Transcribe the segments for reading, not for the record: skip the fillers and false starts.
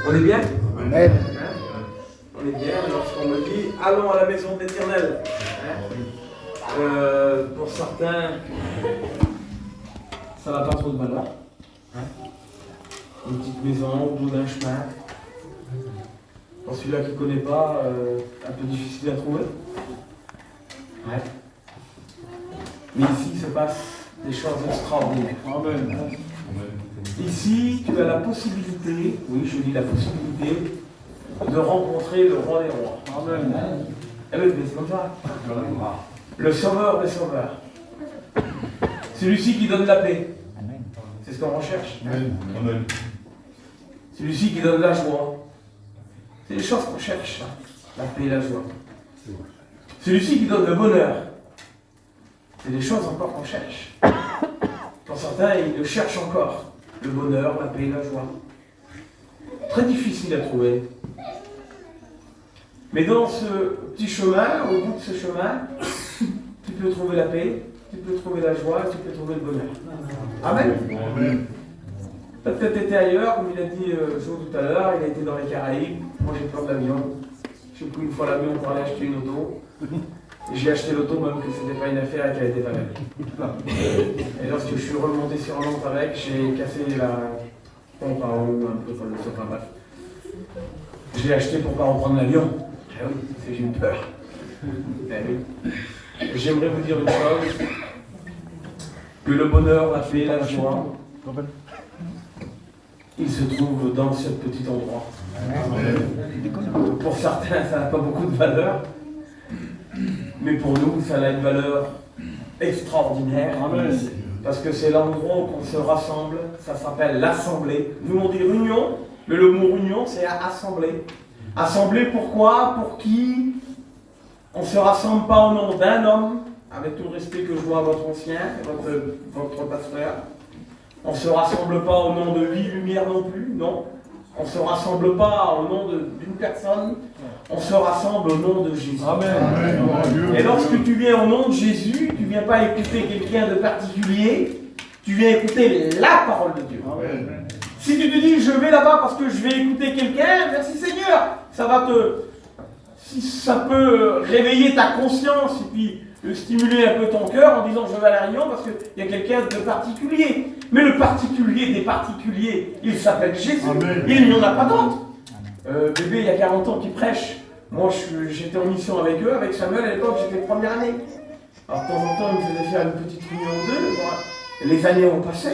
On est bien? Amen. On est bien lorsqu'on me dit allons à la maison de l'Éternel. Pour certains, ça n'a pas trop de valeur. Une petite maison au bout d'un chemin. Pour celui-là qui ne connaît pas, un peu difficile à trouver. Mais ici, il se passe des choses extraordinaires. Amen. Ici, tu as la possibilité, oui, je dis la possibilité, de rencontrer le roi des rois. Amen. Eh bien, c'est comme ça. Le sauveur des sauveurs. Celui-ci qui donne la paix. C'est ce qu'on recherche. Amen. Celui-ci qui donne la joie. C'est les choses qu'on cherche, hein. La paix et la joie. Celui-ci qui donne le bonheur. C'est des choses encore qu'on cherche. Pour certains, ils le cherchent encore. Le bonheur, la paix et la joie. Très difficile à trouver. Mais dans ce petit chemin, au bout de ce chemin, tu peux trouver la paix, tu peux trouver la joie, tu peux trouver le bonheur. Amen. Amen. Tu as peut-être été ailleurs, comme il a dit Jo tout à l'heure, il a été dans les Caraïbes. Moi j'ai peur de l'avion. J'ai pris une fois l'avion pour aller acheter une auto. Et j'ai acheté l'auto même que ce n'était pas une affaire et qu'elle était valable. Et lorsque je suis remonté sur Nantes avec, j'ai cassé la pompe à eau, un peu comme le sofa, bref. Je l'ai acheté pour ne pas reprendre l'avion. Ah oui, c'est j'ai eu peur. Ah oui. J'aimerais vous dire une chose, que le bonheur, la paix, la joie, il se trouve dans ce petit endroit. Pour certains, ça n'a pas beaucoup de valeur, mais pour nous, ça a une valeur extraordinaire. Parce que c'est l'endroit où on se rassemble, ça s'appelle l'assemblée. Nous on dit réunion, mais le mot réunion, c'est assemblée. Assemblée pourquoi? Pour qui? On ne se rassemble pas au nom d'un homme, avec tout le respect que je dois à votre ancien, votre pasteur. On ne se rassemble pas au nom de vie, lumière non plus, non. On ne se rassemble pas au nom d'une personne, on se rassemble au nom de Jésus. Amen. Et lorsque tu viens au nom de Jésus, tu ne viens pas écouter quelqu'un de particulier, tu viens écouter la parole de Dieu. Amen. Si tu te dis je vais là-bas parce que je vais écouter quelqu'un, merci Seigneur, ça va si ça peut réveiller ta conscience et puis stimuler un peu ton cœur en disant je vais à la réunion parce qu'il y a quelqu'un de particulier. Mais le particulier des particuliers, il s'appelle Jésus. Amen. Il n'y en a pas d'autre. Bébé, il y a 40 ans qui prêche. Moi, j'étais en mission avec eux, avec Samuel, à l'époque, j'étais première année. Alors, de temps en temps, ils me faisaient faire une petite réunion ou deux. Bon, les années ont passé.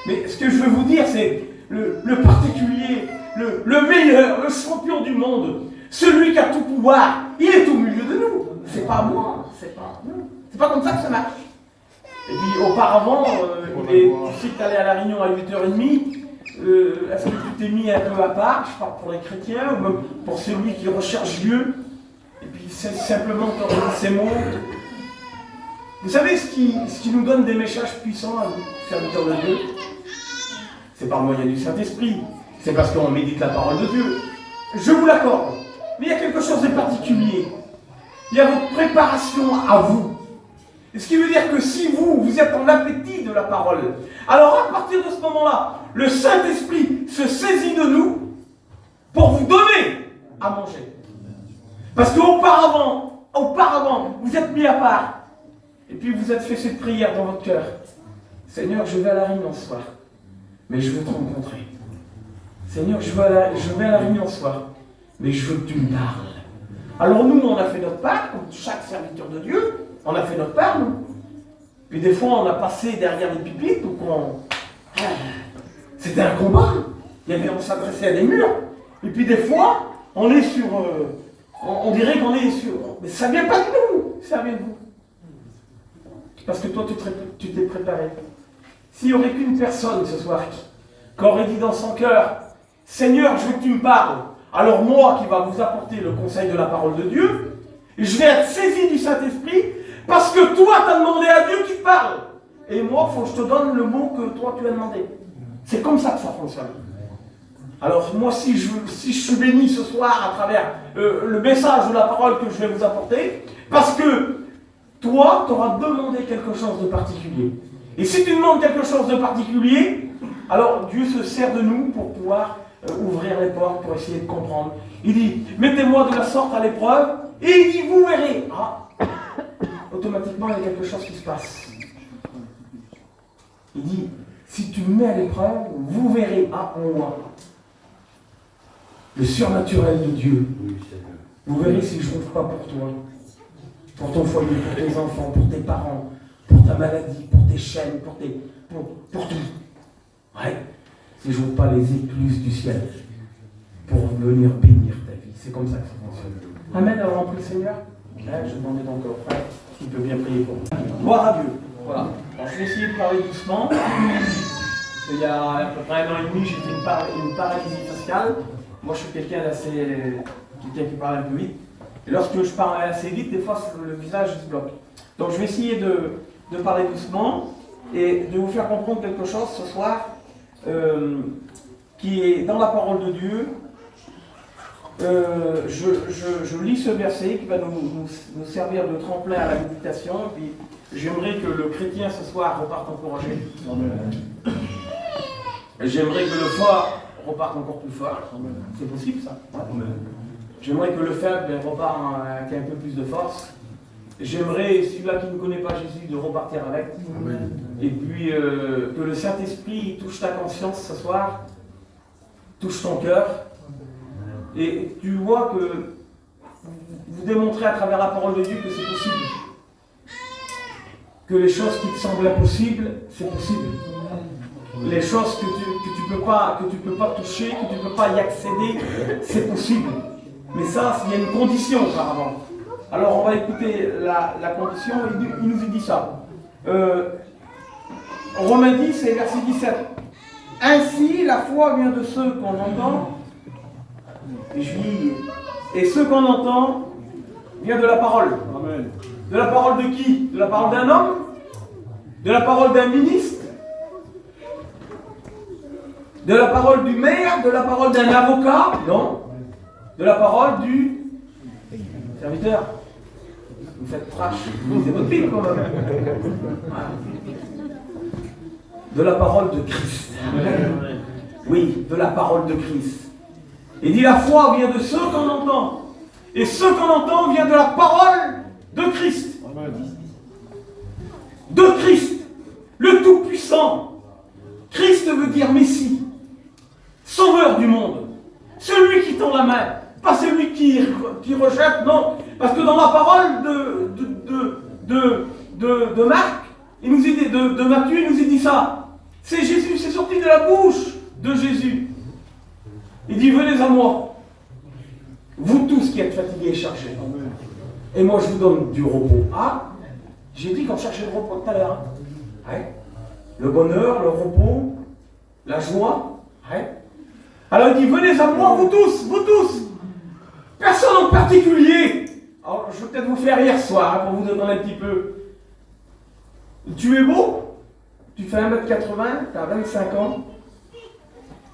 Mais ce que je veux vous dire, c'est le particulier, le meilleur, le champion du monde, celui qui a tout pouvoir, il est au milieu de nous. C'est pas moi, c'est pas comme ça que ça marche. Et puis auparavant, tu sais que tu allais à la réunion à 8h30, est-ce que tu t'es mis un peu à part, je parle pour les chrétiens, ou même pour celui qui recherche Dieu, et puis c'est simplement te redire ces mots. Vous savez ce qui nous donne des messages puissants à nous, serviteurs de Dieu? C'est par moyen du Saint-Esprit, c'est parce qu'on médite la parole de Dieu. Je vous l'accorde, mais il y a quelque chose de particulier. Il y a votre préparation à vous. Et ce qui veut dire que si vous êtes en appétit de la parole, alors à partir de ce moment-là, le Saint-Esprit se saisit de nous pour vous donner à manger. Parce qu'auparavant, vous êtes mis à part. Et puis vous êtes fait cette prière dans votre cœur. Seigneur, je vais à la réunion ce soir, mais je veux te rencontrer. Seigneur, je vais à la réunion ce soir, mais je veux que tu me parles. Alors nous, on a fait notre part, comme chaque serviteur de Dieu, on a fait notre part, nous. Puis des fois, on a passé derrière les pupitres, ou c'était un combat. On s'adressait à des murs. Et puis des fois, on est sur... on dirait qu'on est sur... Mais ça vient pas de nous, ça vient de vous. Parce que toi, tu t'es préparé. S'il n'y aurait qu'une personne ce soir qui aurait dit dans son cœur, Seigneur, je veux que tu me parles. Alors moi qui va vous apporter le conseil de la parole de Dieu, je vais être saisi du Saint-Esprit parce que toi tu as demandé à Dieu qu'il te parle. Et moi, il faut que je te donne le mot que toi tu as demandé. C'est comme ça que ça fonctionne. Alors moi, si je suis béni ce soir à travers le message ou la parole que je vais vous apporter, parce que toi, tu auras demandé quelque chose de particulier. Et si tu demandes quelque chose de particulier, alors Dieu se sert de nous pour pouvoir ouvrir les portes pour essayer de comprendre. Il dit, mettez-moi de la sorte à l'épreuve, et il dit, vous verrez. Ah, automatiquement, il y a quelque chose qui se passe. Il dit, si tu me mets à l'épreuve, vous verrez. Ah, on voit. Le surnaturel de Dieu. Vous verrez si je ne trouve pas pour toi. Pour ton foyer, pour tes enfants, pour tes parents, pour ta maladie, pour tes chaînes, pour tout. Ouais. Si je n'ouvre pas les écluses du ciel pour venir bénir ta vie. C'est comme ça que ça fonctionne. Amen, alors on prie le Seigneur. Ouais, je demandais donc au frère s'il peut bien prier pour moi. Gloire à Dieu. Voilà. Alors, je vais essayer de parler doucement. Il y a à peu près 1 an et demi, j'ai fait une paralysie faciale. Moi, je suis quelqu'un qui parle un peu vite. Et lorsque je parle assez vite, des fois, le visage se bloque. Donc, je vais essayer de parler doucement et de vous faire comprendre quelque chose ce soir qui est dans la parole de Dieu. Je lis ce verset qui va nous servir de tremplin à la méditation. Et puis, j'aimerais que le chrétien ce soir reparte encouragé. J'aimerais que le fort reparte encore plus fort. C'est possible ça. Ouais. J'aimerais que le faible reparte avec un peu plus de force. J'aimerais, celui-là qui ne connaît pas Jésus, de repartir avec. Amen. Et puis que le Saint-Esprit touche ta conscience ce soir, touche ton cœur. Et tu vois que vous démontrez à travers la parole de Dieu que c'est possible. Que les choses qui te semblent impossibles, c'est possible. Les choses que tu peux pas toucher, que tu ne peux pas y accéder, c'est possible. Mais ça, il y a une condition auparavant. Alors on va écouter la condition, il nous dit ça. Romains 10 et verset 17. Ainsi, la foi vient de ceux qu'on entend, et ceux qu'on entend vient de la parole. Amen. De la parole de qui? De la parole d'un homme? De la parole d'un ministre? De la parole du maire? De la parole d'un avocat? Non. De la parole du serviteur. Vous faites trash. C'est votre Bible quand même. De la parole de Christ. Oui, de la parole de Christ. Il dit la foi vient de ceux qu'on entend. Et ceux qu'on entend vient de la parole de Christ. De Christ. Le Tout-Puissant. Christ veut dire Messie. Sauveur du monde. Celui qui tend la main. Pas celui qui rejette, non. Parce que dans la parole de Marc, il nous dit, de Matthieu, il nous dit ça. C'est Jésus, c'est sorti de la bouche de Jésus. Il dit, venez à moi. Vous tous qui êtes fatigués et chargés. Et moi je vous donne du repos. Ah, j'ai dit qu'on cherchait le repos tout à l'heure. Hein? Ouais. Le bonheur, le repos, la joie. Ouais. Alors il dit, venez à moi, vous tous, vous tous. Personne en particulier. Alors, je vais peut-être vous faire rire ce soir, hein, pour vous donner un petit peu. Tu es beau, tu fais 1m80, tu as 25 ans,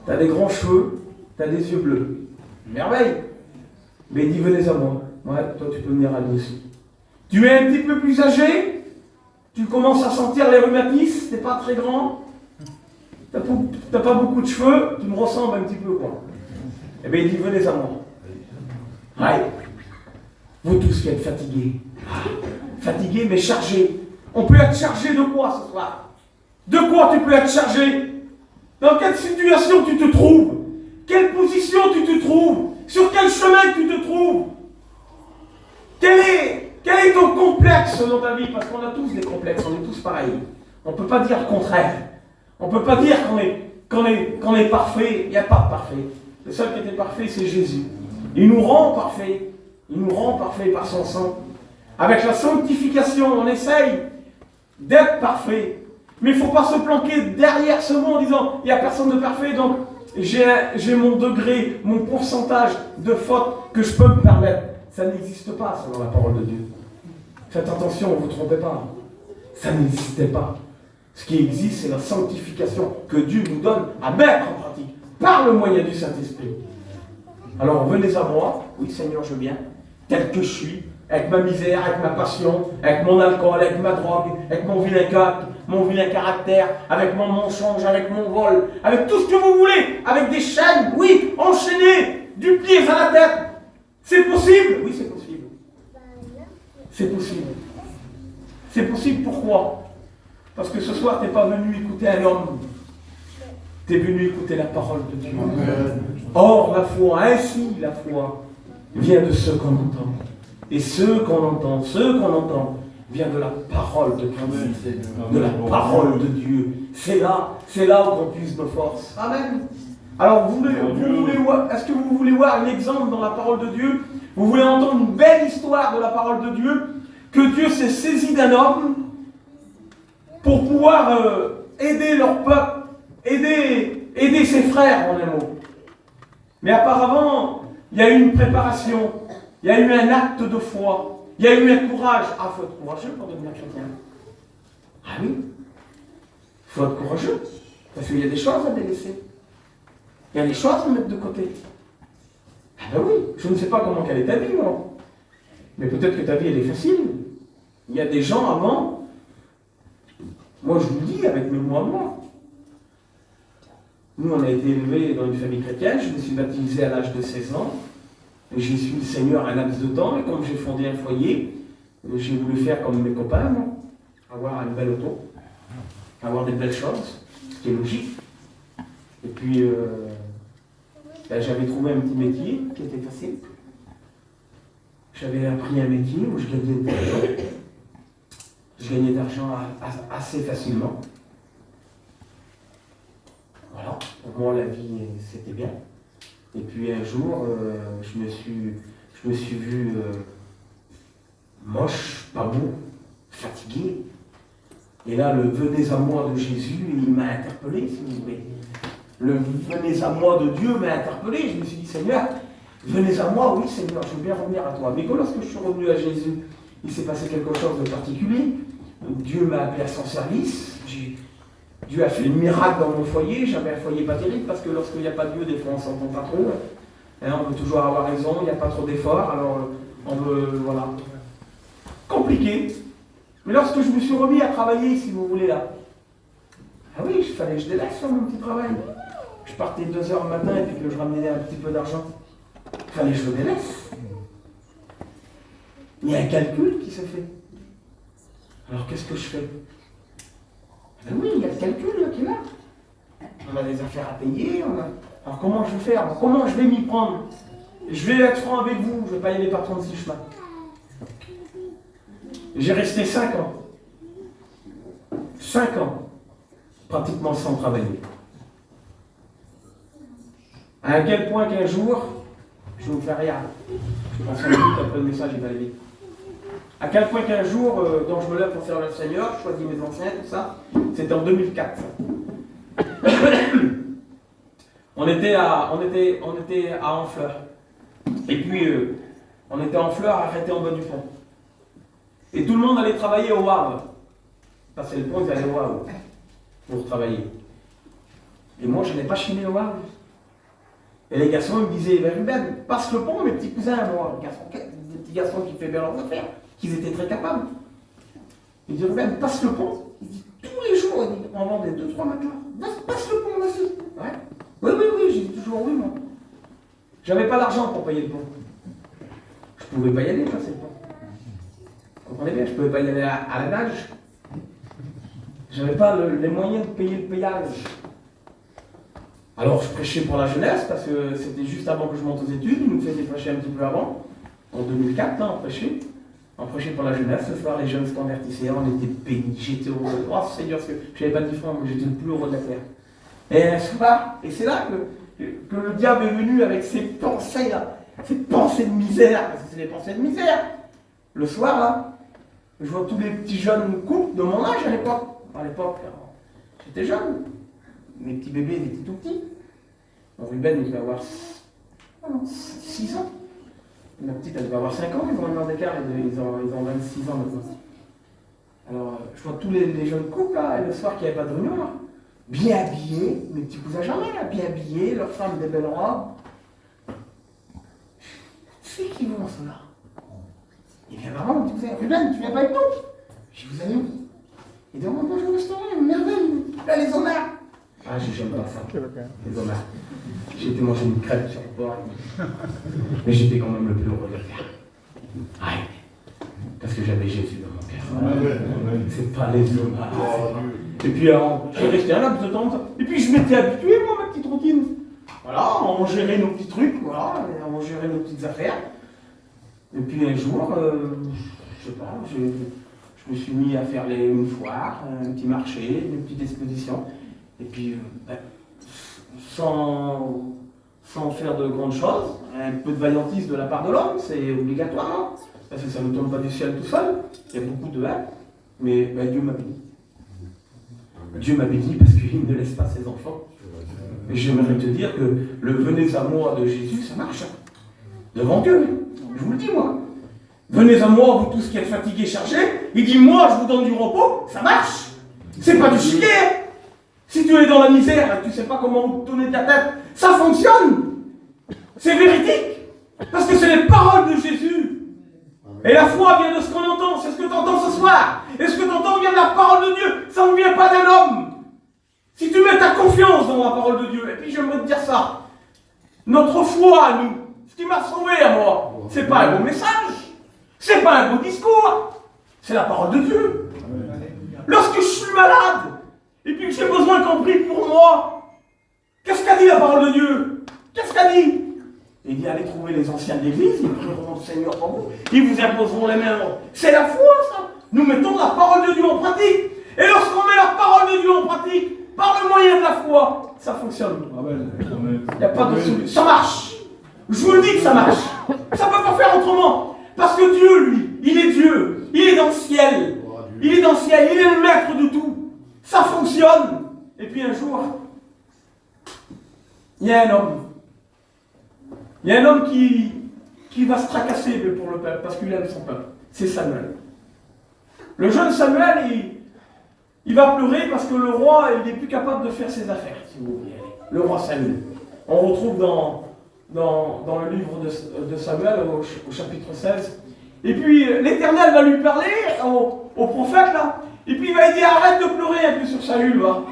tu as des grands cheveux, tu as des yeux bleus. Merveille. Mais il dit, venez à moi. Ouais, toi tu peux venir à nous aussi. Tu es un petit peu plus âgé, tu commences à sentir les rhumatismes, tu n'es pas très grand, tu n'as pas beaucoup de cheveux, tu me ressembles un petit peu, quoi. Eh bien, il dit, venez à moi. Ouais. Vous tous qui êtes fatigués. Fatigués mais chargés. On peut être chargé de quoi ce soir? De quoi tu peux être chargé? Dans quelle situation tu te trouves? Quelle position tu te trouves? Sur quel chemin tu te trouves? Quel est ton complexe dans ta vie? Parce qu'on a tous des complexes, on est tous pareils. On ne peut pas dire le contraire. On ne peut pas dire qu'on est parfait. Il n'y a pas de parfait. Le seul qui était parfait, c'est Jésus. Il nous rend parfait. Il nous rend parfait par son sang. Avec la sanctification, on essaye d'être parfait. Mais il ne faut pas se planquer derrière ce mot en disant il n'y a personne de parfait, donc j'ai mon degré, mon pourcentage de faute que je peux me permettre. Ça n'existe pas selon la parole de Dieu. Faites attention, ne vous trompez pas. Ça n'existait pas. Ce qui existe, c'est la sanctification que Dieu nous donne à mettre en pratique par le moyen du Saint-Esprit. Alors venez à moi, oui Seigneur, je viens, tel que je suis, avec ma misère, avec ma passion, avec mon alcool, avec ma drogue, avec mon vilain caractère, avec mon mensonge, avec mon vol, avec tout ce que vous voulez, avec des chaînes, oui, enchaînées, du pied à la tête. C'est possible? Oui, c'est possible. C'est possible. C'est possible, pourquoi? Parce que ce soir, tu n'es pas venu écouter un homme. Tu es venu écouter la parole de Dieu. Or, la foi, ainsi la foi, vient de ce qu'on entend. Et ce qu'on entend, vient de la parole de Christ, de la parole de Dieu. C'est là où on puise nos forces. Amen. Alors, est-ce que vous voulez voir un exemple dans la parole de Dieu? Vous voulez entendre une belle histoire de la parole de Dieu? Que Dieu s'est saisi d'un homme pour pouvoir aider leur peuple, aider ses frères, en un mot. Mais auparavant, il y a eu une préparation, il y a eu un acte de foi, il y a eu un courage. Ah, il faut être courageux pour devenir chrétien. Ah oui, il faut être courageux, parce qu'il y a des choses à délaisser. Il y a des choses à mettre de côté. Ah ben oui, je ne sais pas comment quelle est ta vie, moi. Mais peut-être que ta vie, elle est facile. Il y a des gens avant, moi je vous le dis avec mes mots à moi. Nous, on a été élevés dans une famille chrétienne, je me suis baptisé à l'âge de 16 ans. J'ai suivi le Seigneur un laps de temps, et comme j'ai fondé un foyer, j'ai voulu faire comme mes copains, moi, avoir une belle auto, avoir des belles choses, ce qui est logique. Et puis, j'avais trouvé un petit métier qui était facile. J'avais appris un métier où je gagnais de l'argent. Je gagnais de l'argent assez facilement. Voilà, pour moi la vie c'était bien. Et puis un jour, je me suis vu moche, pas beau, fatigué. Et là, le venez à moi de Jésus, il m'a interpellé, si vous voulez. Le venez à moi de Dieu m'a interpellé. Je me suis dit, Seigneur, venez à moi, oui Seigneur, je veux bien revenir à toi. Mais quand lorsque je suis revenu à Jésus, il s'est passé quelque chose de particulier. Dieu m'a appelé à son service. Dieu a fait le miracle dans mon foyer. J'avais un foyer pas terrible parce que lorsqu'il n'y a pas de Dieu, des fois on ne s'entend pas trop. Hein, on veut toujours avoir raison, il n'y a pas trop d'efforts, alors on veut, voilà. Compliqué. Mais lorsque je me suis remis à travailler, si vous voulez, là, ah oui, il fallait que je délaisse sur mon petit travail. Je partais 2 heures le matin et puis que je ramenais un petit peu d'argent. Il fallait que je le délaisse. Il y a un calcul qui se fait. Alors qu'est-ce que je fais? Ben oui, il y a le calcul là, qui est là. On a des affaires à payer. Alors comment je vais faire? Comment je vais m'y prendre? Je vais être franc avec vous, je ne vais pas y aller par 36 chemins. J'ai resté 5 ans. 5 ans, pratiquement sans travailler. À quel point qu'un jour, je ne vous fais rien. Je pense à vite, après le message, il va aller vite. À quel point qu'un jour, quand je me lève pour faire le Seigneur, je choisis mes anciens, tout ça, c'était en 2004. On était à Honfleur. Et puis, on était en fleurs arrêtés en bas du pont. Et tout le monde allait travailler au Havre. Passer le pont, ils allaient au Havre pour travailler. Et moi, je n'ai pas chiné au Havre. Et les garçons ils me disaient, ben Ruben, passe le pont, mes petits cousins, moi, des petits garçons qui faisaient bien leurs affaires, qu'ils étaient très capables. Ils disaient, Ruben, passe le pont. Il dit, tous les jours, on vendait 2-3 matelas. Passe le pont, vas-y. Ouais. Oui, j'ai dit toujours oui, moi. J'avais pas l'argent pour payer le pont. Je pouvais pas y aller, passer le pont. Vous comprenez bien, je pouvais pas y aller à la nage. J'avais pas les moyens de payer le péage. Alors je prêchais pour la jeunesse, parce que c'était juste avant que je monte aux études, ils nous faisaient prêcher un petit peu avant. En 2004, là, on prêchait pour la jeunesse. Ce soir, les jeunes se convertissaient, on était bénis, j'étais heureux. Oh Seigneur, parce que je n'avais pas de francs, mais j'étais le plus heureux de la terre. Et un soir, et c'est là que le diable est venu avec ses pensées là, ses pensées de misère, parce que c'est des pensées de misère. Le soir là, je vois tous les petits jeunes couples de mon âge à l'époque. À l'époque, j'étais jeune. Mes petits bébés ils étaient tout petits. Mon Ruben, il devait avoir 6 ans. Ma petite, elle devait avoir 5 ans, ils ont un an d'écart, ils ont 26 ans maintenant. Alors, je vois tous les jeunes couples là, et le soir qu'il n'y avait pas de réunion là, bien habillés, mes petits cousins jamais là, bien habillés, leurs femmes des belles robes. C'est qui vont cela? Et fait, Ruben, tu viens pas avec nous? Je dis, vous allez où? Il dit, on va manger au restaurant, une merveille, là, les hommards. Ah, j'aime pas ça, les hommards. J'ai été manger une crêpe sur le bord, mais j'étais quand même le plus heureux de le faire. Ah, parce que j'avais Jésus dans mon cœur. C'est pas les hommards. Et puis, j'ai resté un laps de temps, et puis je m'étais habitué, moi, à ma petite routine. Voilà, on gérait nos petits trucs, voilà, on gérait nos petites affaires. Et puis un jour, je sais pas, je me suis mis à faire une foire, un petit marché, une petite exposition. Et puis, sans faire de grandes choses, un peu de vaillantise de la part de l'homme, c'est obligatoire, non? Parce que ça ne tombe pas du ciel tout seul, il y a beaucoup de haine, mais Dieu m'a béni. Dieu m'a béni parce qu'il ne laisse pas ses enfants. Et j'aimerais te dire que le venez à moi de Jésus, ça marche. Devant Dieu, je vous le dis moi. Venez à moi, vous tous qui êtes fatigués, chargés. Il dit, moi, je vous donne du repos, ça marche. C'est pas du chiquet. Si tu es dans la misère et que tu ne sais pas comment tourner ta tête, ça fonctionne. C'est véridique. Parce que c'est les paroles de Jésus. Et la foi vient de ce qu'on entend. C'est ce que tu entends ce soir. Et ce que tu entends vient de la parole de Dieu. Ça ne vient pas d'un homme. Si tu mets ta confiance dans la parole de Dieu, et puis j'aimerais te dire ça, notre foi, nous, ce qui m'a sauvé à moi, c'est pas un beau message, c'est pas un beau discours, c'est la parole de Dieu. Lorsque je suis malade, et puis que j'ai besoin qu'on prie pour moi, qu'est-ce qu'a dit la parole de Dieu? Qu'est-ce qu'a dit? Il dit, allez trouver les anciens de l'église, ils prieront le Seigneur pour vous, ils vous imposeront les mains. C'est la foi, ça. Nous mettons la parole de Dieu en pratique. Et lorsqu'on met la parole de Dieu en pratique, par le moyen de la foi, ça fonctionne. Il n'y a pas de solution. Ça marche. Je vous le dis que ça marche. Ça ne peut pas faire autrement. Parce que Dieu, lui, il est Dieu. Il est dans le ciel. Il est dans le ciel. Il est le maître de tout. Ça fonctionne. Et puis un jour, il y a un homme. Il y a un homme qui va se tracasser pour le peuple, parce qu'il aime son peuple. C'est Samuel. Le jeune Samuel, il va pleurer parce que le roi, il n'est plus capable de faire ses affaires, si vous voulez. Le roi Samuel. On retrouve dans le livre de Samuel, au chapitre 16. Et puis, l'Éternel va lui parler, au prophète, là. Et puis, il va lui dire, arrête de pleurer un peu sur Saül, va.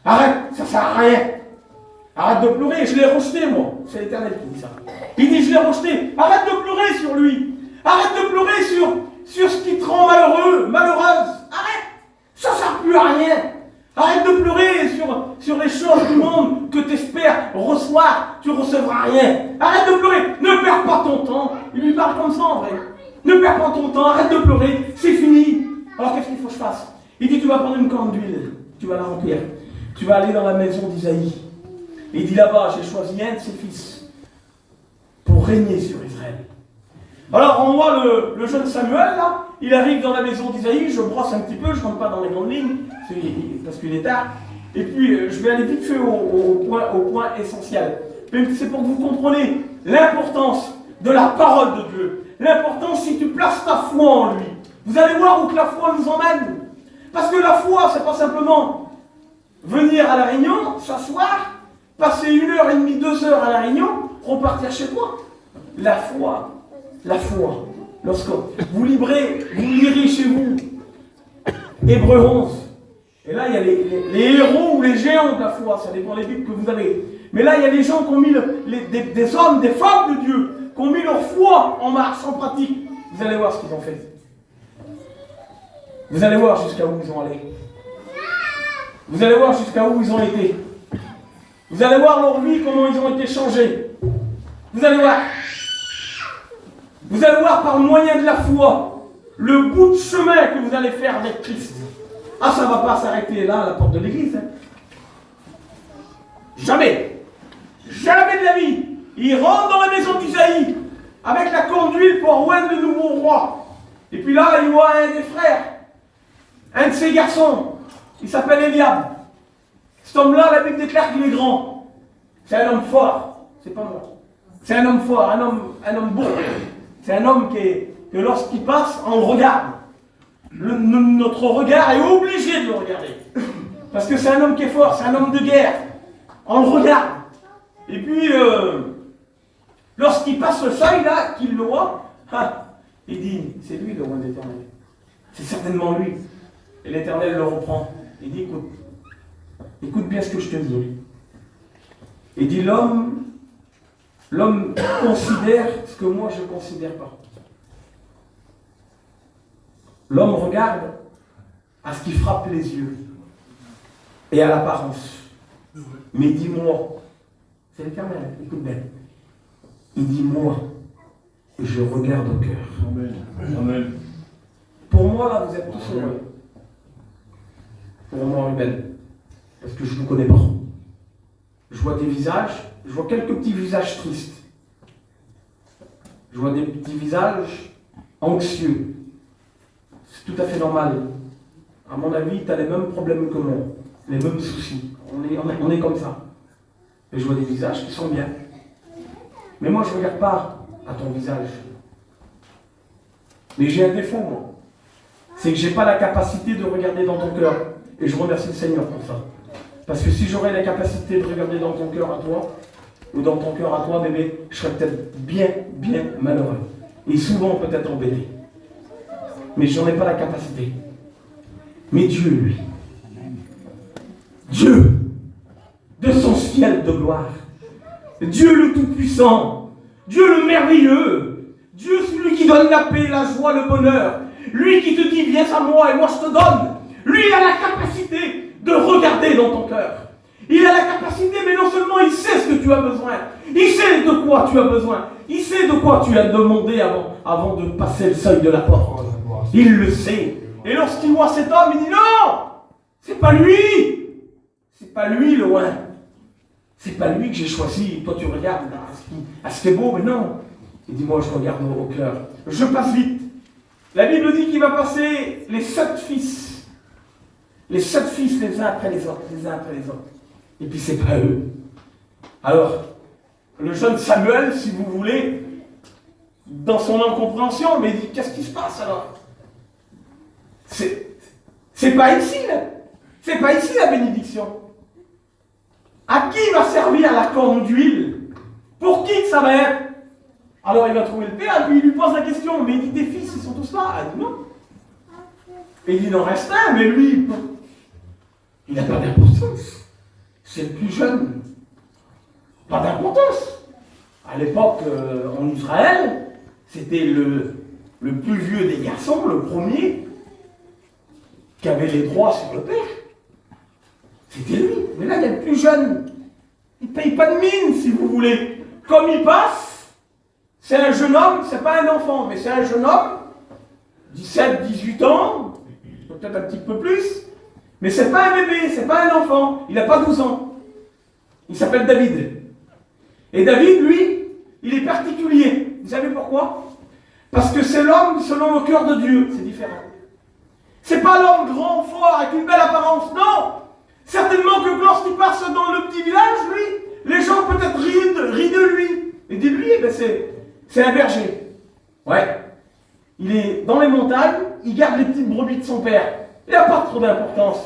Arrête, ça ne sert à rien. Arrête de pleurer, je l'ai rejeté, moi. C'est l'Éternel qui dit ça. Il dit, je l'ai rejeté. Arrête de pleurer sur lui. Arrête de pleurer sur ce qui te rend malheureux, malheureuse. Arrête. Ça ne sert plus à rien. Arrête de pleurer sur les choses du monde que tu espères recevoir. Tu ne recevras rien. Arrête de pleurer. Ne perds pas ton temps. Il lui parle comme ça, en vrai. Ne perds pas ton temps. Arrête de pleurer. C'est fini. Alors, qu'est-ce qu'il faut que je fasse? Il dit, tu vas prendre une corne d'huile. Tu vas la remplir. Tu vas aller dans la maison d'Isaïe. Et il dit là-bas, j'ai choisi un de ses fils pour régner sur Israël. Alors on voit le jeune Samuel là, il arrive dans la maison d'Isaïe, je brosse un petit peu, je ne rentre pas dans les grandes lignes, parce qu'il est tard. Et puis je vais aller vite fait au point essentiel. C'est pour que vous compreniez l'importance de la parole de Dieu. L'importance si tu places ta foi en lui. Vous allez voir où que la foi nous emmène. Parce que la foi, c'est pas simplement venir à la réunion, s'asseoir, passer 1h30, 2 heures à la réunion, repartir chez toi. La foi, lorsque vous lirez chez vous Hébreux 11, et là il y a les héros ou les géants de la foi, ça dépend des Bibles que vous avez. Mais là il y a des gens qui ont mis des hommes, des femmes de Dieu, qui ont mis leur foi en marche, en pratique. Vous allez voir ce qu'ils ont fait. Vous allez voir jusqu'à où ils ont allé. Vous allez voir jusqu'à où ils ont été. Vous allez voir leur vie, comment ils ont été changés. Vous allez voir. Vous allez voir par le moyen de la foi le bout de chemin que vous allez faire avec Christ. Ah, ça ne va pas s'arrêter là à la porte de l'église. Hein. Jamais. Jamais de la vie. Il rentre dans la maison d'Isaïe avec la corne d'huile pour oindre le nouveau roi. Et puis là, il voit un des frères, un de ses garçons. Il s'appelle Eliab. Cet homme-là, la Bible déclare qu'il est grand. C'est un homme fort. C'est pas moi. C'est un homme fort, un homme beau. C'est un homme que lorsqu'il passe, on le regarde. Notre regard est obligé de le regarder. Parce que c'est un homme qui est fort, c'est un homme de guerre. On le regarde. Et puis, lorsqu'il passe le seuil, là, qu'il le voit, Il dit, c'est lui le roi de l'Éternel. C'est certainement lui. Et l'Éternel le reprend. Il dit, écoute bien ce que je te dis. Il dit, l'homme considère ce que moi je ne considère pas. L'homme regarde à ce qui frappe les yeux et à l'apparence. Mais dis-moi, c'est l'Éternel, écoute bien. Il dit, moi, je regarde au cœur. Amen. Amen. Pour moi, là, vous êtes tous heureux. Pour moi, Ruben. Parce que je ne vous connais pas. Je vois des visages, je vois quelques petits visages tristes. Je vois des petits visages anxieux. C'est tout à fait normal. À mon avis, tu as les mêmes problèmes que moi, les mêmes soucis. On est comme ça. Et je vois des visages qui sont bien. Mais moi, je ne regarde pas à ton visage. Mais j'ai un défaut, moi. C'est que je n'ai pas la capacité de regarder dans ton cœur. Et je remercie le Seigneur pour ça. Parce que si j'aurais la capacité de regarder dans ton cœur à toi, ou dans ton cœur à toi, bébé, je serais peut-être bien malheureux. Et souvent peut-être embêté. Mais je n'en ai pas la capacité. Mais Dieu, lui, Dieu, de son ciel de gloire, Dieu le Tout-Puissant, Dieu le Merveilleux, Dieu celui qui donne la paix, la joie, le bonheur, lui qui te dit viens à moi et moi je te donne, lui a la capacité de regarder dans ton cœur. Il a la capacité, mais non seulement il sait ce que tu as besoin, il sait de quoi tu as besoin, il sait de quoi tu as demandé avant de passer le seuil de la porte. Il le sait. Et lorsqu'il voit cet homme, il dit non, c'est pas lui. C'est pas lui le loin. C'est pas lui que j'ai choisi. Toi tu regardes à ce qui est beau, mais non. Il dit moi je regarde au cœur. Je passe vite. La Bible dit qu'il va passer les 7 fils. Les 7 fils les uns après les autres, les uns après les autres. Et puis c'est pas eux. Alors, le jeune Samuel, si vous voulez, dans son incompréhension, mais il dit qu'est-ce qui se passe alors? C'est pas ici, là. C'est pas ici la bénédiction. À qui va servir la corne d'huile? Pour qui ça va être? Alors il va trouver le père, puis il lui pose la question, mais il dit tes fils, ils sont tous là? Elle dit non. Et il dit il en reste un, mais lui, il n'a pas d'importance. C'est le plus jeune. Pas d'importance. À l'époque, en Israël, c'était le plus vieux des garçons, le premier, qui avait les droits sur le père. C'était lui. Mais là, il y a le plus jeune. Il ne paye pas de mine, si vous voulez. Comme il passe, c'est un jeune homme, c'est pas un enfant, mais c'est un jeune homme, 17, 18 ans, peut-être un petit peu plus, mais c'est pas un bébé, c'est pas un enfant, il n'a pas 12 ans. Il s'appelle David. Et David, lui, il est particulier. Vous savez pourquoi? Parce que c'est l'homme selon le cœur de Dieu. C'est différent. C'est pas l'homme grand, fort, avec une belle apparence, non. Certainement que lorsqu'il passe dans le petit village, lui, les gens peut-être rient de lui. Et de lui, ben c'est un berger. Ouais. Il est dans les montagnes, il garde les petites brebis de son père. Il n'a pas trop d'importance.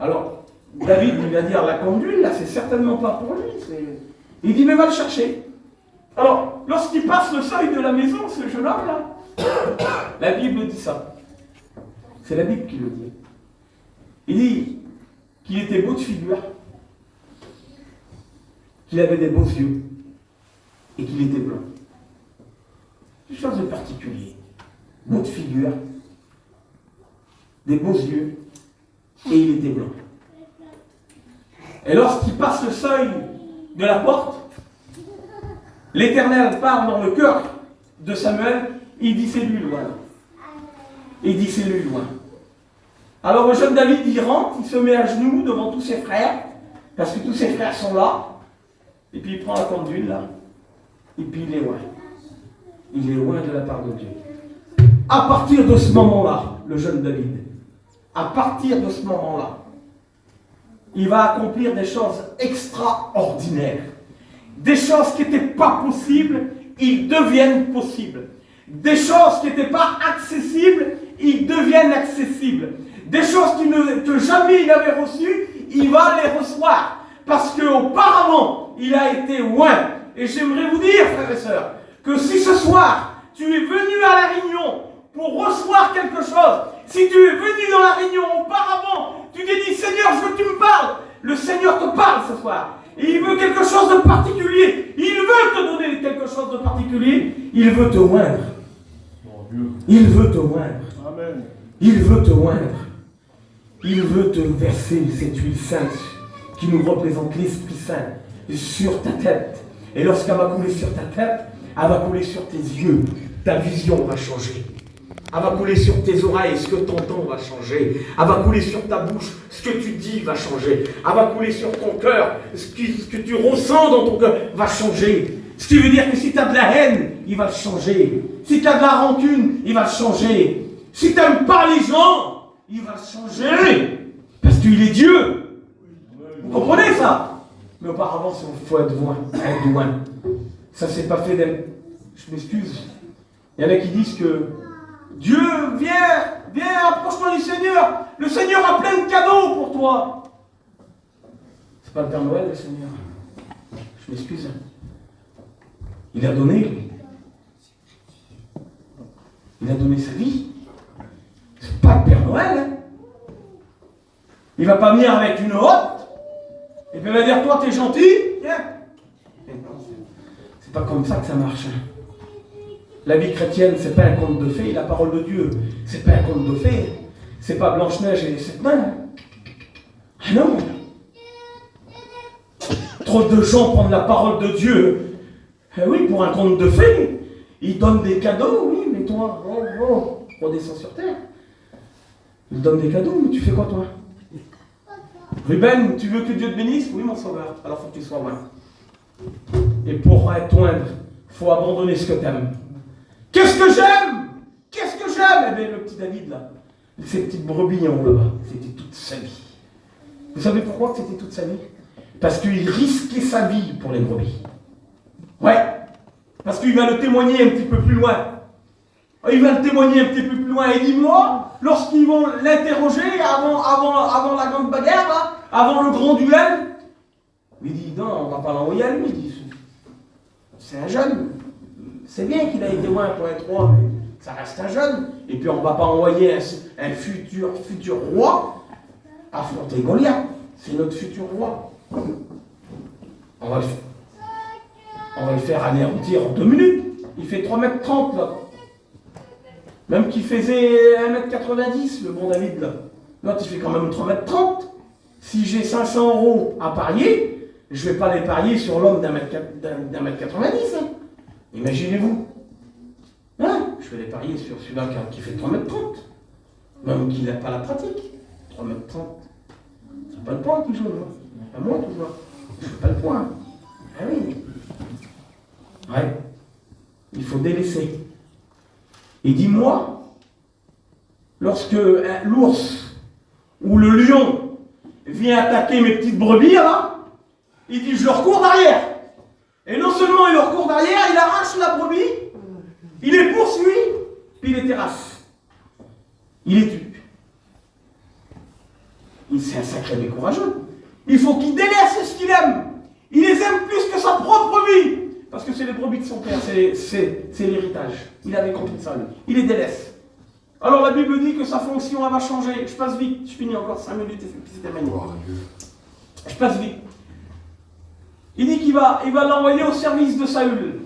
Alors, David lui va dire, la conduite, là, c'est certainement pas pour lui. Il dit, mais va le chercher. Alors, lorsqu'il passe le seuil de la maison, ce jeune homme-là, la Bible dit ça. C'est la Bible qui le dit. Il dit qu'il était beau de figure, qu'il avait des beaux yeux, et qu'il était blanc. Quelque chose de particulier. Beau de figure, des beaux yeux, et il était blanc. Et lorsqu'il passe le seuil de la porte, l'Éternel parle dans le cœur de Samuel, il dit c'est lui loin. Il dit c'est lui loin. Alors le jeune David, il rentre, il se met à genoux devant tous ses frères, parce que tous ses frères sont là, et puis il prend la corne d'huile là, et puis il est loin. Il est loin de la part de Dieu. À partir de ce moment-là, le jeune David, à partir de ce moment-là, il va accomplir des choses extraordinaires. Des choses qui n'étaient pas possibles, ils deviennent possibles. Des choses qui n'étaient pas accessibles, ils deviennent accessibles. Des choses que jamais il avait reçues, il va les recevoir. Parce qu'auparavant, il a été loin. Et j'aimerais vous dire, frères et sœurs, que si ce soir, tu es venu à la réunion pour recevoir quelque chose, si tu es venu dans la réunion auparavant, tu t'es dit Seigneur, je veux que tu me parles, le Seigneur te parle ce soir. Et il veut quelque chose de particulier. Il veut te donner quelque chose de particulier. Il veut te oindre. Il veut te oindre. Amen. Il veut te oindre. Il veut te verser cette huile sainte qui nous représente l'Esprit Saint sur ta tête. Et lorsqu'elle va couler sur ta tête, elle va couler sur tes yeux. Ta vision va changer. Elle va couler sur tes oreilles, ce que tu entends va changer. Elle va couler sur ta bouche, ce que tu dis va changer. Elle va couler sur ton cœur, ce que tu ressens dans ton cœur va changer. Ce qui veut dire que si tu as de la haine, il va le changer. Si tu as de la rancune, il va le changer. Si tu n'aimes pas les gens, il va le changer. Parce qu'il est Dieu. Vous comprenez ça? Mais auparavant, il faut être loin. Ça ne s'est pas fait d'elle. Je m'excuse. Il y en a qui disent que Dieu, viens, approche-toi du Seigneur. Le Seigneur a plein de cadeaux pour toi. C'est pas le Père Noël, le Seigneur. Je m'excuse. Il a donné, lui. Il a donné sa vie. C'est pas le Père Noël. Hein. Il va pas venir avec une hotte. Et puis il va dire, toi, t'es gentil. Viens. C'est pas comme ça que ça marche. Hein. La vie chrétienne, c'est pas un conte de fées, la parole de Dieu, c'est pas un conte de fées. C'est pas Blanche-Neige et les 7 nains. Ah non. Trop de gens prennent la parole de Dieu. Eh oui, pour un conte de fées. Ils donnent des cadeaux, oui, mais toi, redescends sur terre. Ils donnent des cadeaux, mais tu fais quoi, toi? Ruben, tu veux que Dieu te bénisse? Oui, mon sauveur. Alors, il faut que tu sois loin. Et pour être moindre, il faut abandonner ce que tu aimes. Qu'est-ce que j'aime? Qu'est-ce que j'aime? Eh bien, le petit David, là, ces petites brebis en haut, là-bas, c'était toute sa vie. Vous savez pourquoi que c'était toute sa vie? Parce qu'il risquait sa vie pour les brebis. Ouais. Parce qu'il va le témoigner un petit peu plus loin. Il va le témoigner un petit peu plus loin. Et dis-moi, lorsqu'ils vont l'interroger avant la grande bagarre, là, avant le grand duel, il dit, non, on ne va pas l'envoyer à lui. Il dit, c'est un jeune. C'est bien qu'il a été loin pour être roi, mais ça reste un jeune. Et puis on ne va pas envoyer un futur roi affronter Goliath. C'est notre futur roi. On va le faire anéantir en 2 minutes. Il fait 3,30 m là. Même qu'il faisait 1,90 m, le bon David là. L'autre il fait quand même 3,30 m. Si j'ai 500 € à parier, je ne vais pas les parier sur l'homme d'1,90 m. Hein. Imaginez-vous. Hein? Je vais les parier sur celui-là qui fait 3,30 m. Même qu'il n'a pas la pratique. 3,30 m. C'est pas le point toujours. Pas moi toujours. Je ne fais pas le point. Ah oui. Ouais. Il faut délaisser. Et dis-moi, lorsque l'ours ou le lion vient attaquer mes petites brebis, là, il dit je leur cours derrière. Et non seulement il leur court derrière, il arrache la brebis, il les poursuit, puis il les terrasse. Il les tue. C'est un sacré décourageux. Il faut qu'il délaisse ce qu'il aime. Il les aime plus que sa propre vie. Parce que c'est les brebis de son père, c'est l'héritage. Il avait compris ça, lui. Il les délaisse. Alors la Bible dit que sa fonction, elle va changer. Je passe vite, je finis encore 5 minutes et c'est terminé. Je passe vite. Il dit qu'il va l'envoyer au service de Saül.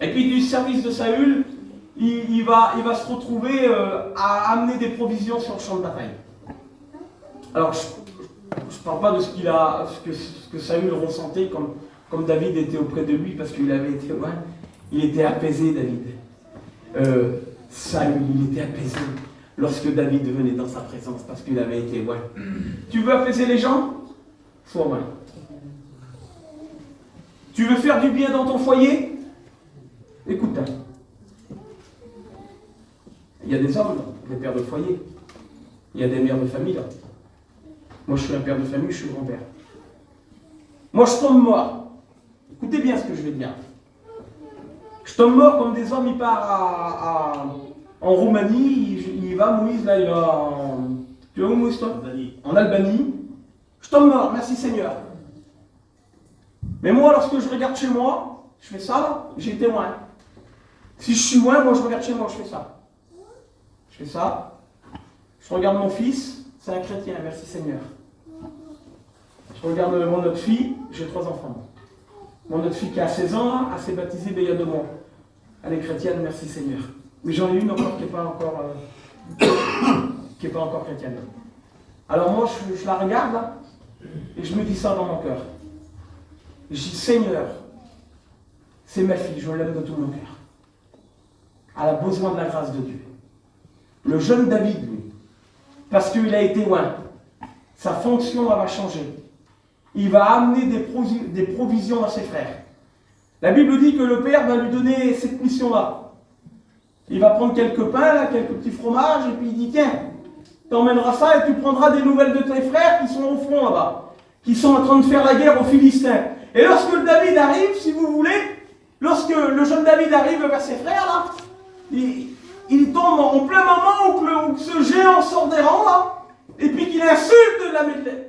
Et puis du service de Saül, il va se retrouver à amener des provisions sur le champ de bataille. Alors, je ne parle pas de ce que Saül ressentait comme David était auprès de lui, parce qu'il avait été loin. Il était apaisé, David. Saül, il était apaisé lorsque David venait dans sa présence, parce qu'il avait été loin. Tu veux apaiser les gens? Sois loin. Tu veux faire du bien dans ton foyer? Écoute. Il y a des hommes, des pères de foyer. Il y a des mères de famille, là. Moi, je suis un père de famille, je suis grand-père. Moi, je tombe mort. Écoutez bien ce que je vais dire. Je tombe mort comme des hommes, il part en Roumanie, il va, Moïse, là, il va en... Tu vas où, Moïse, toi? En Albanie. Je tombe mort, merci Seigneur. Mais moi, lorsque je regarde chez moi, je fais ça, là, j'ai été loin. Si je suis loin, moi je regarde chez moi, je fais ça. Je fais ça. Je regarde mon fils, c'est un chrétien, merci Seigneur. Je regarde mon autre fille, j'ai 3 enfants. Mon autre fille qui a 16 ans, elle s'est baptisée il y a 2 mois. Elle est chrétienne, merci Seigneur. Mais j'en ai une encore qui n'est pas encore chrétienne. Alors moi, je la regarde là, et je me dis ça dans mon cœur. Je dis, Seigneur, c'est ma fille, je l'aime de tout mon cœur. Elle a besoin de la grâce de Dieu. Le jeune David, lui, parce qu'il a été loin, sa fonction elle va changer. Il va amener des provisions à ses frères. La Bible dit que le Père va lui donner cette mission-là. Il va prendre quelques pains, là, quelques petits fromages, et puis il dit, tiens, tu emmèneras ça et tu prendras des nouvelles de tes frères qui sont au front là-bas, qui sont en train de faire la guerre aux Philistins. Et lorsque le David arrive, si vous voulez, lorsque le jeune David arrive vers ses frères, là, il tombe en plein moment où ce géant sort des rangs, là, et puis qu'il insulte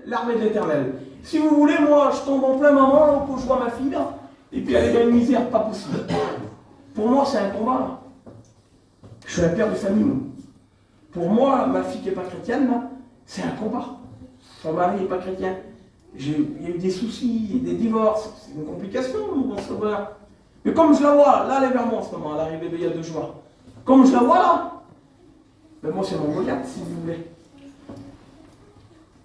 l'armée de l'Éternel. Si vous voulez, moi, je tombe en plein moment où je vois ma fille, là, et puis elle est dans une misère pas possible. Pour moi, c'est un combat, là. Je suis un père de famille, moi. Pour moi, ma fille qui n'est pas chrétienne, là, c'est un combat. Son mari n'est pas chrétien. Il y a eu des soucis, des divorces, c'est une complication, mon bon sauveur. Mais comme je la vois, là, elle est vers moi en ce moment, elle est arrivée il y a 2 jours. Comme je la vois là, ben moi c'est mon Goliath, si vous voulez.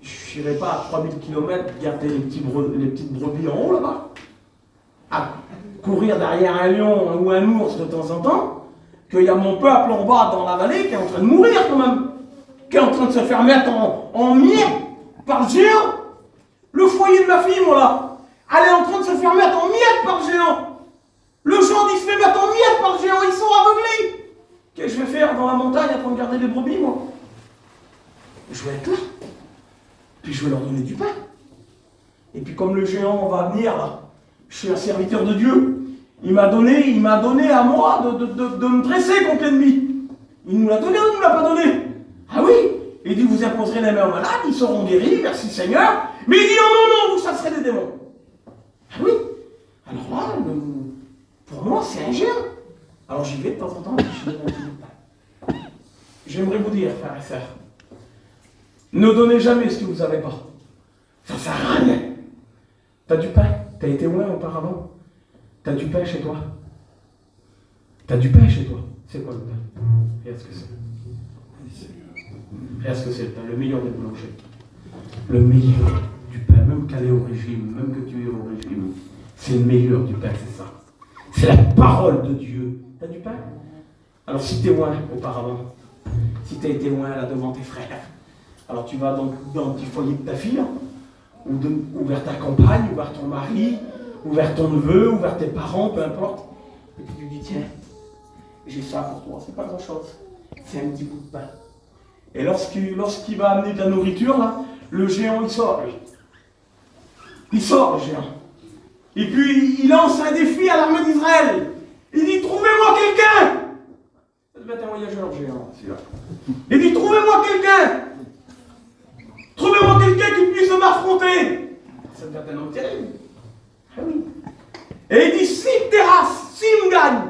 Je n'irai pas à 3000 km garder les petites brebis en haut là-bas, à courir derrière un lion ou un ours de temps en temps, qu'il y a mon peuple en bas dans la vallée qui est en train de mourir quand même, qui est en train de se faire mettre en miettes par le géant. Le foyer de ma fille, moi là, elle est en train de se faire mettre en miettes par le géant. Le géant il se fait mettre en miettes par le géant, ils sont aveuglés. Qu'est-ce que je vais faire dans la montagne en train de garder les brebis, moi? Je vais être là. Puis je vais leur donner du pain. Et puis comme le géant va venir là, je suis un serviteur de Dieu. Il m'a donné à moi de me dresser contre l'ennemi. Il nous l'a donné ou il ne nous l'a pas donné? Ah oui. Il dit, vous imposerez les mains aux malades, ils seront guéris, merci Seigneur. Mais il dit, non, vous chasserez des démons. Ah oui. Alors là, pour moi, c'est un géant. Alors j'y vais de temps en temps, je donne un petit bout de pain. J'aimerais vous dire, frères et sœurs, ne donnez jamais ce que vous n'avez pas. Ça ne sert à rien. Tu as du pain, tu as été loin auparavant. Tu as du pain chez toi. Tu as du pain chez toi. C'est quoi le pain? Regarde ce que c'est. Regarde ce que c'est le pain, le meilleur des boulangers. Le meilleur du pain, même qu'elle est au régime, même que tu es au régime, c'est le meilleur du pain, c'est ça. C'est la parole de Dieu. T'as du pain? Alors si t'es loin auparavant, si t'as été loin là devant tes frères, alors tu vas dans le petit foyer de ta fille, ou vers ta compagne, ou vers ton mari, ou vers ton neveu, ou vers tes parents, peu importe, et puis tu lui dis, tiens, j'ai ça pour toi, c'est pas grand chose, c'est un petit bout de pain. Et lorsqu'il va amener de la nourriture, là, le géant il sort, lui. Il sort, le géant. Et puis il lance un défi à l'armée d'Israël. Il dit, trouvez-moi quelqu'un. Ça devait être un voyageur géant, celui-là. Il dit, trouvez-moi quelqu'un. Trouvez-moi quelqu'un qui puisse m'affronter. Ça devait être un homme terrible. Ah oui. Et il dit, s'il terrasse, s'il me gagne.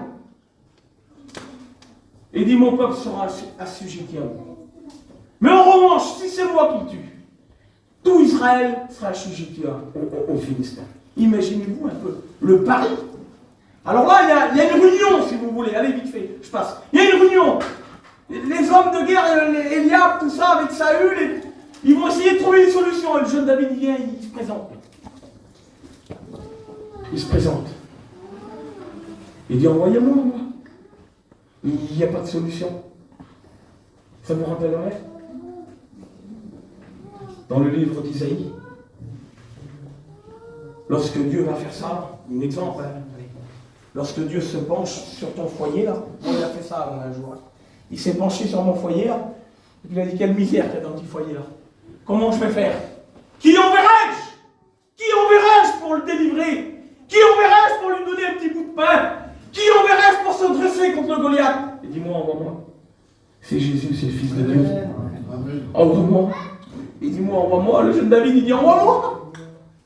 Il dit, mon peuple sera assujetti à vous. Mais en revanche, si c'est moi qui le tue, tout Israël sera assujetti aux Philistins. Imaginez-vous un peu le pari. Alors là, il y a une réunion, si vous voulez. Allez, vite fait, je passe. Il y a une réunion. Les hommes de guerre, Eliab, tout ça, avec Saül, ils vont essayer de trouver une solution. Et le jeune David, il vient, il se présente. Il se présente. Il dit, envoyez-moi, moi. Il n'y a pas de solution. Ça vous rappellerait? Dans le livre d'Isaïe, lorsque Dieu va faire ça, un exemple, hein, lorsque Dieu se penche sur ton foyer, là, on a fait ça un jour, il s'est penché sur mon foyer, là, et puis il a dit, quelle misère qu'il y a dans le petit foyer, là. Comment je vais faire? Qui enverrai-je? Qui enverrai-je pour le délivrer? Qui enverrai-je pour lui donner un petit bout de pain? Qui enverrai-je pour se dresser contre le Goliath? Et dis-moi, envoie-moi. C'est Jésus, c'est le Fils de Dieu. Envoie-moi. Il dit, moi, envoie-moi. Le jeune David, il dit, envoie-moi.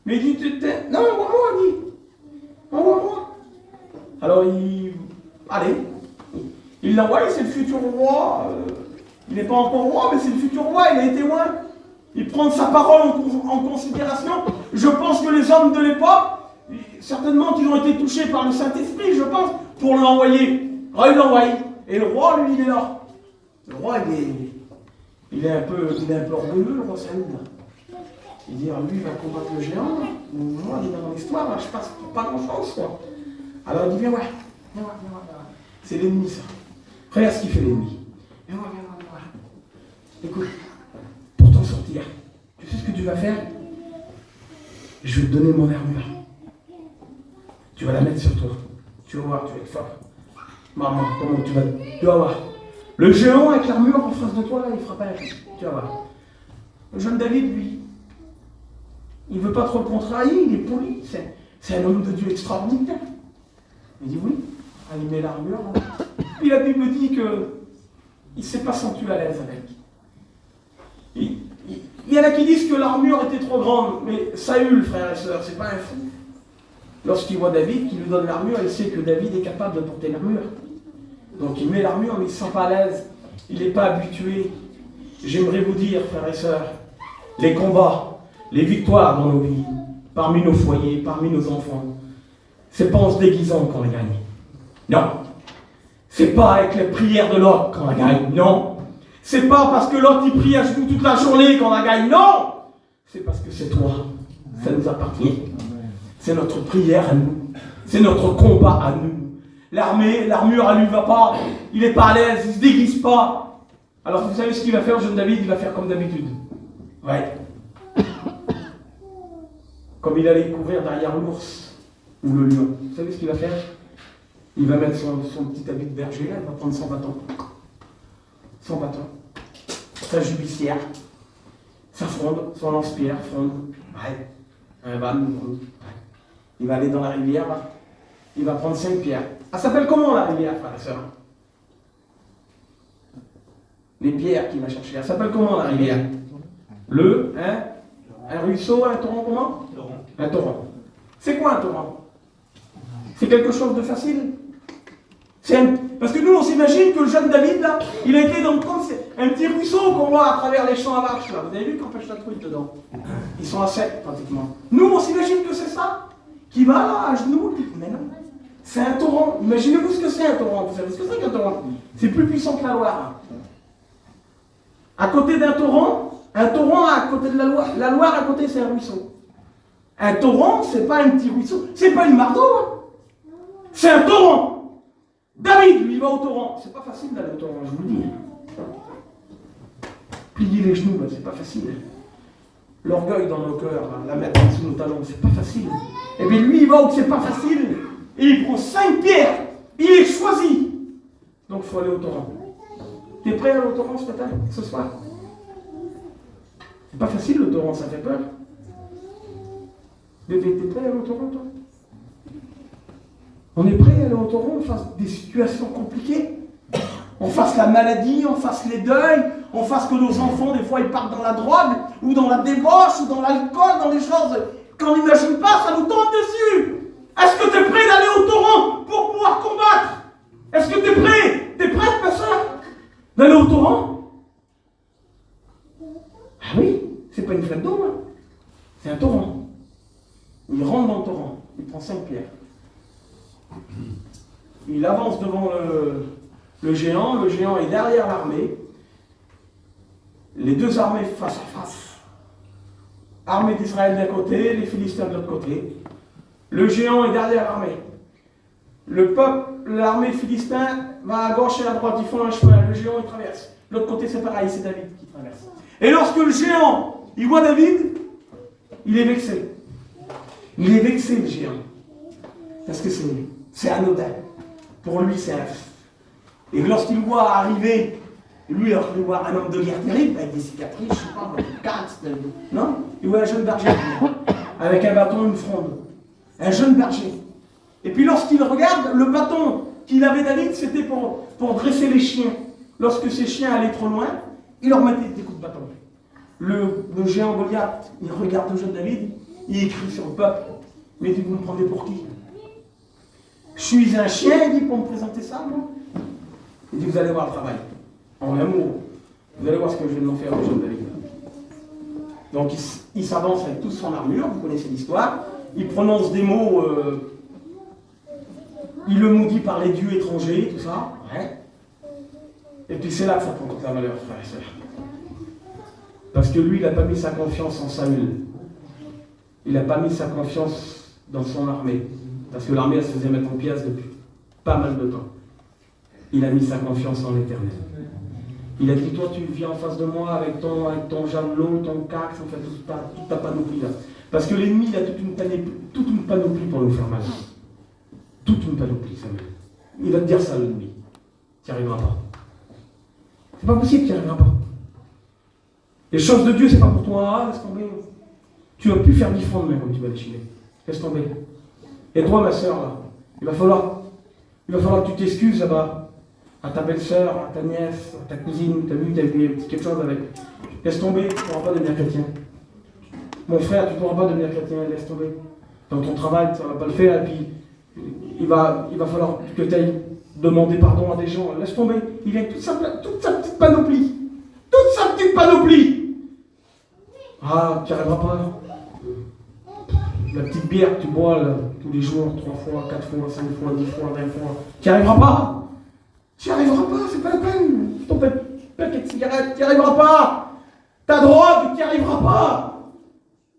Mais il dit, non, envoie-moi, il dit. Envoie-moi. Alors, allez, Il l'envoie, c'est le futur roi. Il n'est pas encore roi, mais c'est le futur roi, il a été loin. Il prend sa parole en considération. Je pense que les hommes de l'époque, certainement qu'ils ont été touchés par le Saint-Esprit, je pense, pour l'envoyer. Alors il l'envoie. Et le roi, lui, il est là. Le roi, il est un peu orgueilleux, le roi Saül. Il dit, lui, il va combattre le géant. Moi, dans mon histoire, là, je passe pour pas grand-chose, quoi. Alors il dit, viens voir. C'est l'ennemi, ça. Regarde ce qu'il fait, l'ennemi. Viens voir. Écoute, pour t'en sortir, tu sais ce que tu vas faire? Je vais te donner mon armure. Tu vas la mettre sur toi. Tu vas voir, tu vas être fort. Maman, comment tu vas voir. Le géant avec l'armure en face de toi, là, il fera pas un truc. Tu vas voir. Le jeune David, lui, il ne veut pas trop le contrarier, il est poli. C'est un homme de Dieu extraordinaire. Il dit oui. Il met l'armure. Puis la Bible dit qu'il ne s'est pas senti à l'aise avec. Il y en a qui disent que l'armure était trop grande, mais Saül, frères et sœurs, c'est pas un fou. Lorsqu'il voit David, qui lui donne l'armure, il sait que David est capable de porter l'armure. Donc il met l'armure, mais il ne se sent pas à l'aise. Il n'est pas habitué. J'aimerais vous dire, frères et sœurs, les combats, les victoires dans nos vies, parmi nos foyers, parmi nos enfants, c'est pas en se déguisant qu'on les gagne. Non. C'est pas avec les prières de l'autre qu'on la gagne. Non. C'est pas parce que l'autre il prie à genoux toute la journée qu'on la gagne. Non. C'est parce que c'est toi. Ça nous appartient. C'est notre prière à nous. C'est notre combat à nous. L'armure, elle lui va pas. Il n'est pas à l'aise, il ne se déguise pas. Alors vous savez ce qu'il va faire, jeune David? Il va faire comme d'habitude. Ouais. Comme il allait courir derrière l'ours ou le lion. Vous savez ce qu'il va faire? Il va mettre son petit habit de berger, là, il va prendre son bâton. Son bâton. Sa jubissière. Sa fronde, son lance-pierre, fronde. Ouais. Un van. Ouais. Il va aller dans la rivière, là. Il va prendre 5 pierres. Elle s'appelle comment la rivière, frère et sœur? Les pierres qu'il va chercher. Elle s'appelle comment la rivière? Un ruisseau, un torrent, comment? Un torrent. C'est quoi un torrent? C'est quelque chose de facile. Parce que nous, on s'imagine que le jeune David, là, il a été dans un petit ruisseau qu'on voit à travers les champs à marche, là. Vous avez vu qu'on pêche la truite dedans? Ils sont à sec, pratiquement. Nous, on s'imagine que c'est ça. Qui va là, à genoux, mais non. C'est un torrent. Imaginez-vous ce que c'est un torrent. Vous savez ce que c'est qu'un torrent? C'est plus puissant que la Loire. À côté d'un torrent à côté de la Loire. La Loire à côté, c'est un ruisseau. Un torrent, c'est pas un petit ruisseau. C'est pas une mare d'eau. Hein. C'est un torrent. David, lui, il va au torrent. C'est pas facile d'aller au torrent, je vous le dis. Plier les genoux, là, c'est pas facile. L'orgueil dans nos cœurs, la mettre en dessous de nos talons, c'est pas facile. Et bien lui, il va où c'est pas facile. Et il prend 5 pierres. Il est choisi. Donc il faut aller au torrent. T'es prêt à aller au torrent ce matin, ce soir? C'est pas facile le torrent, ça fait peur. Bébé, t'es prêt à aller au torrent, toi? On est prêt à aller au torrent face des situations compliquées? On fasse la maladie, on fasse les deuils, on fasse que nos enfants, des fois, ils partent dans la drogue, ou dans la débauche, ou dans l'alcool, dans des choses qu'on n'imagine pas, ça nous tombe dessus. Est-ce que tu es prêt d'aller au torrent pour pouvoir combattre? Est-ce que tu es prêt? Tu es prête, ma soeur, d'aller au torrent? Ah oui, c'est pas une flaque d'eau, hein. C'est un torrent. Il rentre dans le torrent, il prend 5 pierres. Il avance devant le géant est derrière l'armée. Les deux armées face à face. Armée d'Israël d'un côté, les Philistins de l'autre côté. Le géant est derrière l'armée. Le peuple, l'armée philistin va à gauche et à droite, ils font un chemin, le géant il traverse. De l'autre côté c'est pareil, c'est David qui traverse. Et lorsque le géant, il voit David, il est vexé. Il est vexé le géant. Parce que c'est anodin. Pour lui c'est un... Et lorsqu'il voit arriver, lui, il voit un homme de guerre terrible, avec des cicatrices, je ne sais pas, des cartes, non? Il voit un jeune berger, avec un bâton, une fronde. Un jeune berger. Et puis lorsqu'il regarde, le bâton qu'il avait David, c'était pour dresser les chiens. Lorsque ces chiens allaient trop loin, il leur mettait des coups de bâton. Le géant Goliath, il regarde le jeune David, il écrit sur le peuple, mais vous me prenez pour qui? Je suis un chien, il dit, pour me présenter ça, moi? Il dit, vous allez voir le travail. En amour. Vous allez voir ce que je vais m'en faire aux gens de David. Donc il s'avance avec toute son armure, vous connaissez l'histoire. Il prononce des mots, il le maudit par les dieux étrangers, tout ça. Ouais. Et puis c'est là que ça prend toute la valeur, frères et sœurs. Parce que lui, il n'a pas mis sa confiance en Saül. Il n'a pas mis sa confiance dans son armée. Parce que l'armée, elle se faisait mettre en pièces depuis pas mal de temps. Il a mis sa confiance en l'Éternel. Il a dit, toi, tu viens en face de moi avec ton javelot, ton cax, en fait, toute ta panoplie là. Parce que l'ennemi, il a toute une panoplie pour nous faire mal. Toute une panoplie, Samuel. Il va te dire ça, l'ennemi. Tu n'y arriveras pas. C'est pas possible, tu n'y arriveras pas. Les choses de Dieu, c'est pas pour toi. Laisse tomber. Tu vas plus faire 10 francs demain comme tu vas déchirer. Laisse tomber. Et toi, ma soeur, là, il va falloir que tu t'excuses là-bas. À ta belle-sœur, à ta nièce, à ta cousine, t'as vu quelque chose avec. Laisse tomber, tu ne pourras pas devenir chrétien. Mon frère, tu ne pourras pas devenir chrétien, laisse tomber. Dans ton travail, ça ne va pas le faire, et puis il va falloir que tu ailles demander pardon à des gens. Laisse tomber. Il vient avec toute sa petite panoplie. Toute sa petite panoplie. Ah, tu n'y arriveras pas. La petite bière que tu bois là, tous les jours, 3 fois, 4 fois, 5 fois, 10 fois, 20 fois. Tu n'y arriveras pas. Tu n'y arriveras pas, c'est pas la peine. Ton paquet de cigarettes, tu n'y arriveras pas. Ta drogue, tu n'y arriveras pas.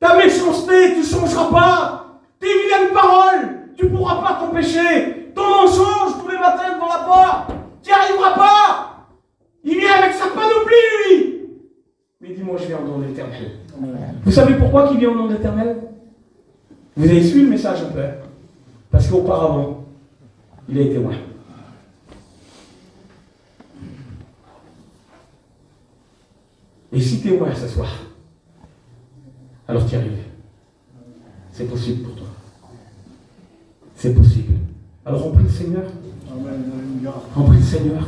Ta méchanceté, tu ne changeras pas. Tes vilaines paroles, tu ne pourras pas t'empêcher. Ton mensonge tous les matins devant la porte, tu n'y arriveras pas. Il vient avec sa panoplie, lui. Mais dis-moi, je viens au nom de l'Éternel. Vous savez pourquoi il vient au nom de l'Éternel? Vous avez suivi le message un peu. Parce qu'auparavant, il a été loin. Et si tu es loin ce soir, alors tu y arrives. C'est possible pour toi. C'est possible. Alors on prie le Seigneur. Amen. On prie le Seigneur.